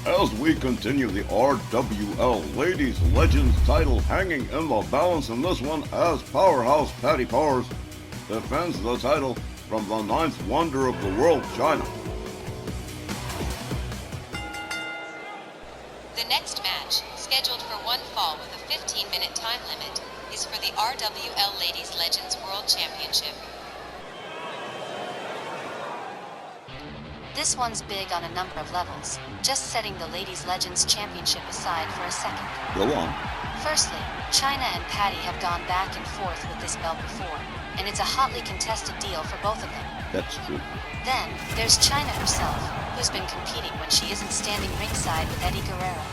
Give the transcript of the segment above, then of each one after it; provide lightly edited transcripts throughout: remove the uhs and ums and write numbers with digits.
as we continue the RWL Ladies Legends title hanging in the balance in this one as Powerhouse Patti Powers defends the title from the ninth wonder of the world, Chyna. The next match, scheduled for one fall with a 15-minute time limit, is for the RWL Ladies Legends World Championship. This one's big on a number of levels, just setting the Ladies Legends Championship aside for a second. Go on. Firstly, Chyna and Patti have gone back and forth with this belt before, and it's a hotly contested deal for both of them. That's true. Then, there's Chyna herself, who's been competing when she isn't standing ringside with Eddie Guerrero.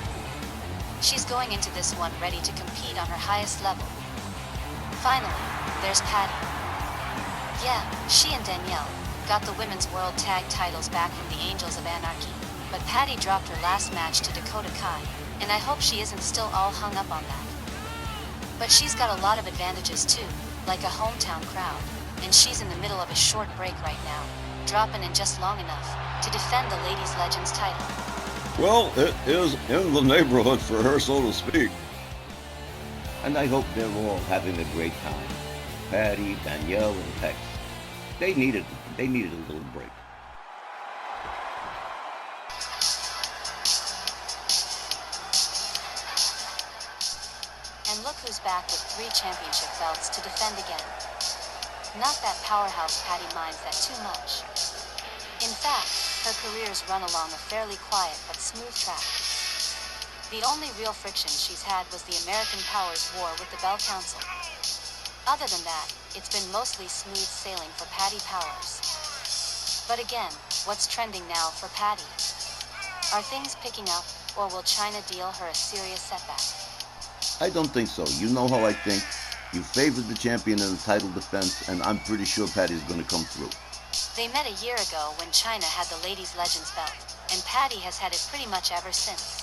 She's going into this one ready to compete on her highest level. Finally, there's Patti. Yeah, she and Danielle got the Women's World Tag titles back from the Angels of Anarchy, but Patti dropped her last match to Dakota Kai, and I hope she isn't still all hung up on that. But she's got a lot of advantages too, like a hometown crowd, and she's in the middle of a short break right now, dropping in just long enough to defend the Ladies Legends title. Well, it is in the neighborhood for her, so to speak. And I hope they're all having a great time. Patti, Danielle, and Tex. They needed a little break. And look who's back with 3 championship belts to defend again. Not that Powerhouse Patti minds that too much. In fact, her career's run along a fairly quiet but smooth track. The only real friction she's had was the American Powers war with the Bell Council. Other than that, it's been mostly smooth sailing for Patti Powers. But again, what's trending now for Patti? Are things picking up, or will Chyna deal her a serious setback? I don't think so. You know how I think. You favored the champion in the title defense, and I'm pretty sure Patti's going to come through. They met a year ago when Chyna had the Ladies Legends belt, and Patti has had it pretty much ever since.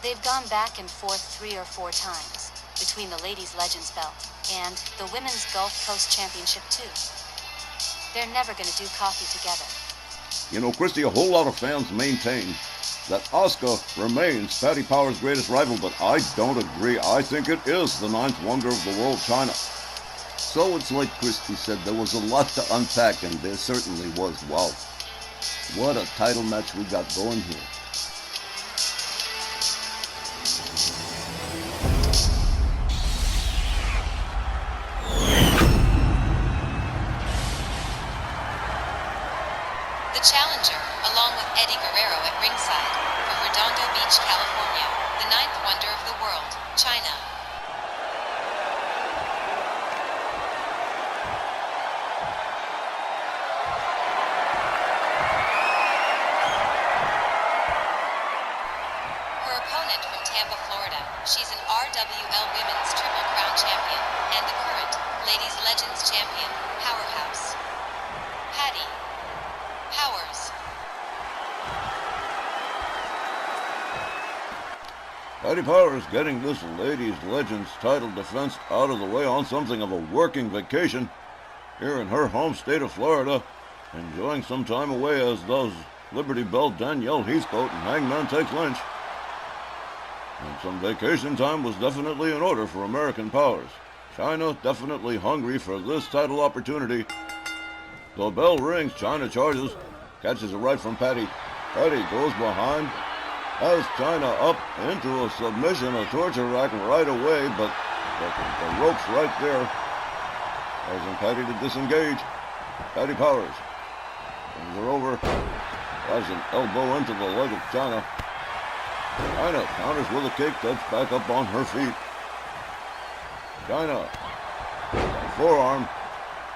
They've gone back and forth 3 or 4 times, between the Ladies Legends belt and the Women's Gulf Coast Championship too. They're never going to do coffee together. You know, Christy, a whole lot of fans maintain that Asuka remains Patti Powers' greatest rival, but I don't agree. I think it is the ninth wonder of the world, Chyna. So it's like Christy said, there was a lot to unpack, and there certainly was. Wow. What a title match we got going here. The challenger, along with Eddie Guerrero at ringside, from Redondo Beach, California, the ninth wonder of the world, Chyna. Her opponent from Tampa, Florida, she's an RWL Women's Triple Crown champion and the current Ladies Legends champion, Powerhouse Patti Powers. Patti Powers getting this Ladies Legends title defense out of the way on something of a working vacation here in her home state of Florida, enjoying some time away as does Liberty Belle Danielle Heathcote and Hangman Tex Lynch. And some vacation time was definitely in order for American Powers. Chyna definitely hungry for this title opportunity. The bell rings, Chyna charges, catches it right from Patti. Patti goes behind, has Chyna up into a submission, a torture rack right away, but the rope's right there, causing Patti to disengage. Patti Powers brings her over, drives an elbow into the leg of Chyna. Chyna counters with a kick, gets back up on her feet. Chyna, forearm,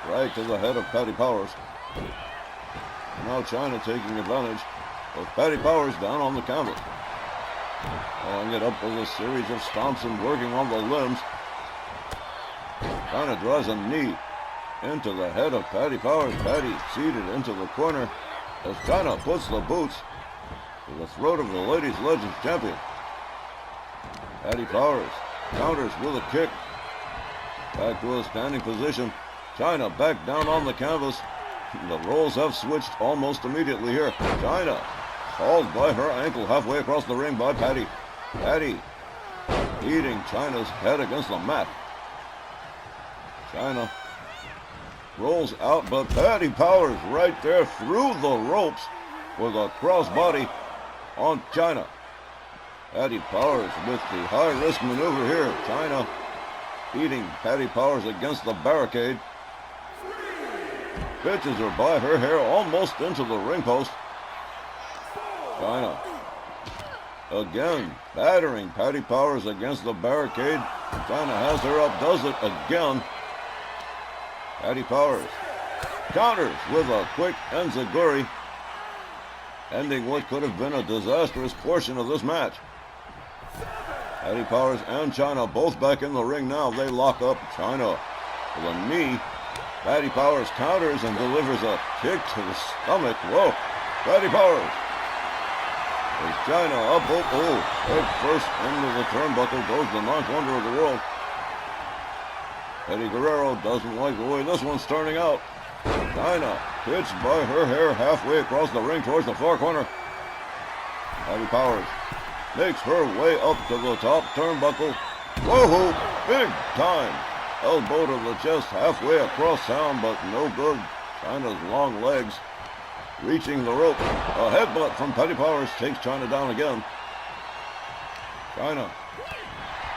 right to the head of Patti Powers. Now Chyna taking advantage with Patti Powers down on the canvas. Following it up with a series of stomps and working on the limbs. Chyna draws a knee into the head of Patti Powers. Patti seated into the corner as Chyna puts the boots to the throat of the Ladies Legends champion. Patti Powers counters with a kick. Back to a standing position. Chyna back down on the canvas. The roles have switched almost immediately here. Chyna Hauled by her ankle halfway across the ring by Patti. Patti beating Chyna's head against the mat. Chyna rolls out, but Patti Powers right there through the ropes with a crossbody on Chyna. Patti Powers with the high-risk maneuver here. Chyna beating Patti Powers against the barricade. Pitches her by her hair almost into the ring post. Chyna again battering Patti Powers against the barricade. Chyna has her up, does it again. Patti Powers counters with a quick enziguri, ending what could have been a disastrous portion of this match. Patti Powers and Chyna both back in the ring now. They lock up. Chyna with a knee. Patti Powers counters and delivers a kick to the stomach. Whoa. Patti Powers. As Chyna up. Head first into the turnbuckle goes the ninth wonder of the world. Eddie Guerrero doesn't like the way this one's turning out. Chyna pitched by her hair halfway across the ring towards the far corner. Patti Powers makes her way up to the top turnbuckle. Whoa, big time. Elbow to the chest halfway across town, but no good. Chyna's long legs reaching the rope. A headbutt from Patti Powers takes Chyna down again. Chyna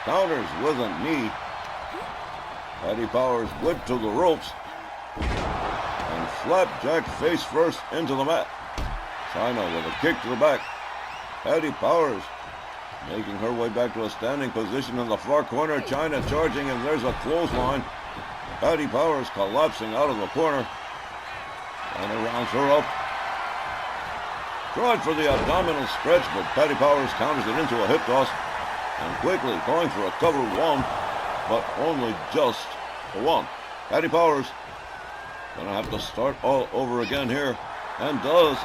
counters with a knee. Patti Powers whipped to the ropes and flapjack face first into the mat. Chyna with a kick to the back. Patti Powers making her way back to a standing position in the far corner. Chyna charging, and there's a clothesline. Patti Powers collapsing out of the corner. Chyna rounds her up. Tried for the abdominal stretch, but Patti Powers counters it into a hip toss. And quickly going for a cover one, but only just a one. Patti Powers gonna have to start all over again here, and does.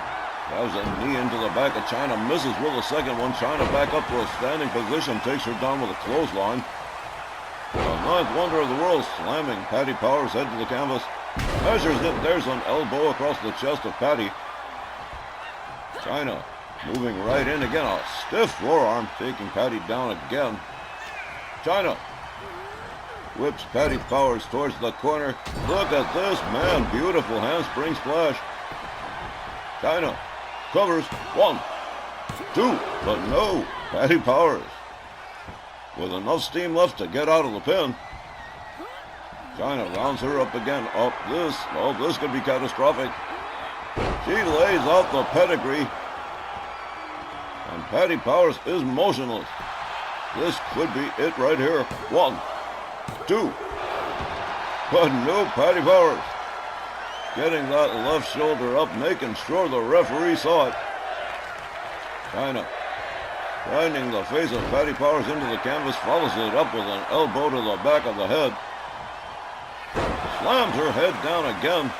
Drives a knee into the back of Chyna, misses with a second one. Chyna back up to a standing position, takes her down with a clothesline. The ninth wonder of the world slamming Patti Powers head to the canvas. Measures it, there's an elbow across the chest of Patti. Chyna moving right in again, a stiff forearm, taking Patti down again. Chyna whips Patti Powers towards the corner. Look at this, man, beautiful handspring splash. Chyna covers, 1, 2, but no, Patti Powers with enough steam left to get out of the pin. Chyna rounds her up again. This could be catastrophic. She lays out the pedigree, and Patti Powers is motionless. This could be it right here. 1, 2, but no, Patti Powers getting that left shoulder up, making sure the referee saw it. Chyna grinding the face of Patti Powers into the canvas, follows it up with an elbow to the back of the head. Slams her head down again.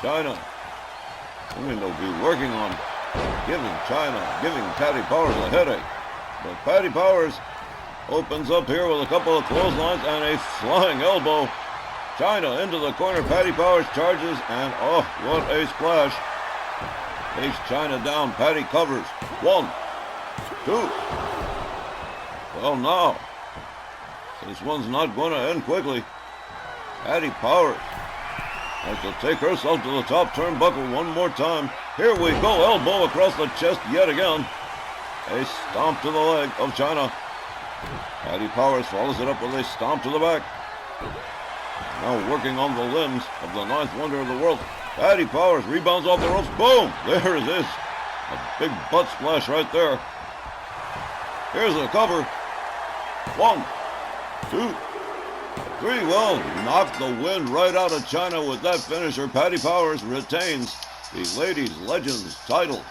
Chyna seeming to be working on giving Patti Powers a headache. But Patti Powers opens up here with a couple of clotheslines and a flying elbow. Chyna into the corner. Patti Powers charges, and oh, what a splash. Takes Chyna down. Patti covers. 1, 2. Well, now, this one's not going to end quickly. Patti Powers has to take herself to the top turnbuckle one more time. Here we go. Elbow across the chest yet again. A stomp to the leg of Chyna. Patti Powers follows it up with a stomp to the back. Now working on the limbs of the ninth wonder of the world. Patti Powers rebounds off the ropes. Boom! There it is. A big butt splash right there. Here's a cover. 1, 2, 3. Well, knocked the wind right out of Chyna with that finisher. Patti Powers retains the Ladies Legends title.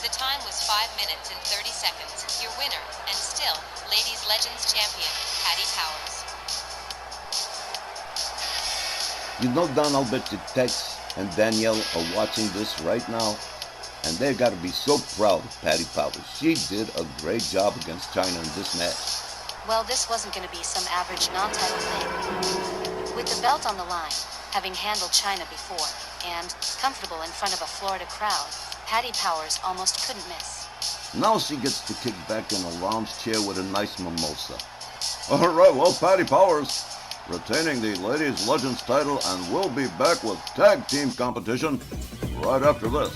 The time was 5 minutes and 30 seconds. Your winner, and still Ladies Legends champion, Patti Powers. You know, Don, I'll bet you Tex and Danielle are watching this right now, and they've got to be so proud of Patti Powers. She did a great job against Chyna in this match. Well, this wasn't going to be some average non-title thing. With the belt on the line, Having handled Chyna before, and comfortable in front of a Florida crowd, Patti Powers almost couldn't miss. Now she gets to kick back in a lounge chair with a nice mimosa. All right, well, Patti Powers retaining the Ladies Legends title, and we'll be back with tag team competition right after this.